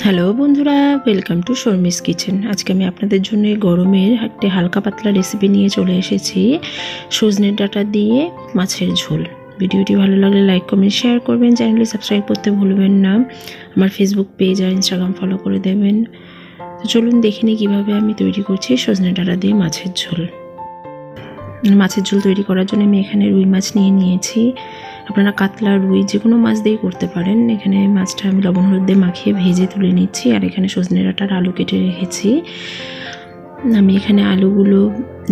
Hello বন্ধুরা, welcome to Sharmi's kitchen. আজকে আমি আপনাদের জন্য গরমের একটি হালকা পাতলা রেসিপি নিয়ে চলে এসেছি, সজনের ডাঁটা দিয়ে মাছের ঝোল। ভিডিওটি ভালো লাগলে লাইক কমেন্ট শেয়ার করবেন, চ্যানেলটি সাবস্ক্রাইব করতে ভুলবেন না, আমার ফেসবুক পেজ আর ইনস্টাগ্রাম ফলো করে দেবেন। তো চলুন দেখে নিই কীভাবে আমি তৈরি করছি সজনের ডাঁটা দিয়ে মাছের ঝোল। মাছের ঝোল তৈরি করার জন্য আমি এখানে রুই মাছ নিয়েছি। আপনারা কাতলা, রুই যে কোনো মাছ দিয়েই করতে পারেন। এখানে মাছটা আমি লবণ হলুদ দিয়ে মাখিয়ে ভেজে তুলে নিচ্ছি। আর এখানে সজনে ডাঁটার আলু কেটে রেখেছি। আমি এখানে আলুগুলো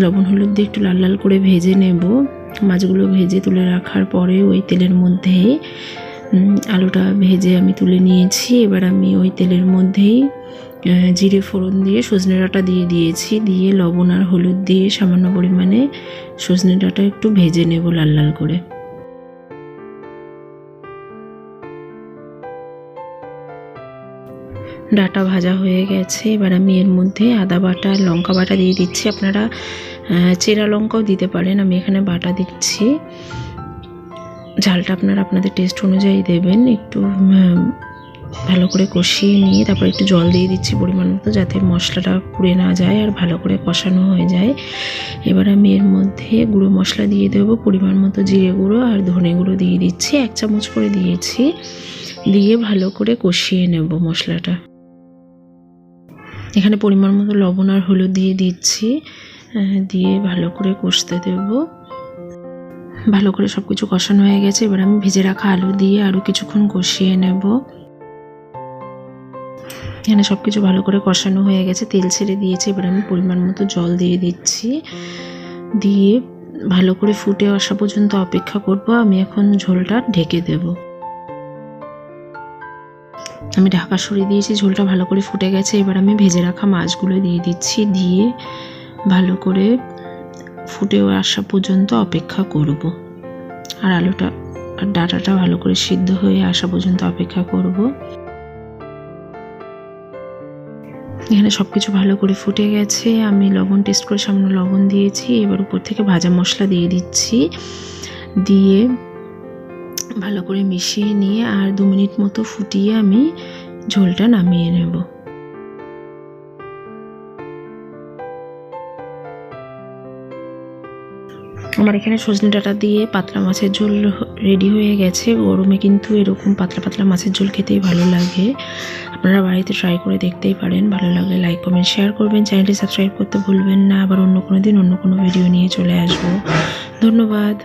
লবণ হলুদ দিয়ে একটু লাল লাল করে ভেজে নেব। মাছগুলো ভেজে তুলে রাখার পরে ওই তেলের মধ্যে আলুটা ভেজে আমি তুলে নিয়েছি। এবার আমি ওই তেলের মধ্যেই জিরে ফোড়ন দিয়ে সজনে ডাঁটা দিয়ে দিয়েছি। দিয়ে লবণ আর হলুদ দিয়ে সামান্য পরিমাণে সজনে ডাঁটা একটু ভেজে নেব লাল লাল করে। ডাঁটা ভাজা হয়ে গেছে। এবার আমি এর মধ্যে আদা বাটা, লঙ্কা বাটা দিয়ে দিচ্ছি। আপনারা চেরা লঙ্কাও দিতে পারেন, আমি এখানে বাটা দিচ্ছি। ঝালটা আপনারা আপনাদের টেস্ট অনুযায়ী দেবেন। একটু ভালো করে কষিয়ে নিয়ে তারপর একটু জল দিয়ে দিচ্ছি পরিমাণ মতো, যাতে মশলাটা পুড়ে না যায় আর ভালো করে কষানো হয়ে যায়। এবার আমি এর মধ্যে গুঁড়ো মশলা দিয়ে দেবো, পরিমাণ মতো জিরে গুঁড়ো আর ধনে গুঁড়ো দিয়ে দিচ্ছি, 1 চামচ করে দিয়েছি। দিয়ে ভালো করে কষিয়ে নেব মশলাটা। এখানে পরিমাণ মতো লবণ আর হলুদ দিয়ে দিচ্ছি, দিয়ে ভালো করে কষতে দেব। ভালো করে সব কিছু কষানো হয়ে গেছে। এবার আমি ভেজে রাখা আলু দিয়ে আরও কিছুক্ষণ কষিয়ে নেব। এখানে সব কিছু ভালো করে কষানো হয়ে গেছে, তেল ছেড়ে দিয়েছে। এবার আমি পরিমাণ মতো জল দিয়ে দিচ্ছি, দিয়ে ভালো করে ফুটে আসা পর্যন্ত অপেক্ষা করব। আমি এখন ঝোলটা ঢেকে দেব। আমি ঢাকা সরিয়ে দিয়েছি, ঝোলটা ভালো করে ফুটে গেছে। এবার আমি ভেজে রাখা মাছগুলো দিয়ে দিচ্ছি, দিয়ে ভালো করে ফুটে আসা পর্যন্ত অপেক্ষা করব। আর আলুটা আর ডাঁটাটা ভালো করে সিদ্ধ হয়ে আসা পর্যন্ত অপেক্ষা করব। এখানে সব কিছু ভালো করে ফুটে গেছে। আমি লবণ টেস্ট করে সামান্য লবণ দিয়েছি। এবার উপর থেকে ভাজা মশলা দিয়ে দিচ্ছি, দিয়ে ভালো করে মিশিয়ে নিয়ে আর 2 মিনিট মতো ফুটিয়ে আমি ঝোলটা নামিয়ে নেব। আমার এখানে সজনে ডাঁটা দিয়ে পাতলা মাছের ঝোল রেডি হয়ে গেছে। গরমে কিন্তু এরকম পাতলা পাতলা মাছের ঝোল খেতেই ভালো লাগে। আপনারা বাড়িতে ট্রাই করে দেখতেই পারেন। ভালো লাগলে লাইক কমেন্ট শেয়ার করবেন, চ্যানেলটি সাবস্ক্রাইব করতে ভুলবেন না। আবার অন্য কোনো দিন অন্য কোনো ভিডিও নিয়ে চলে আসবো। ধন্যবাদ।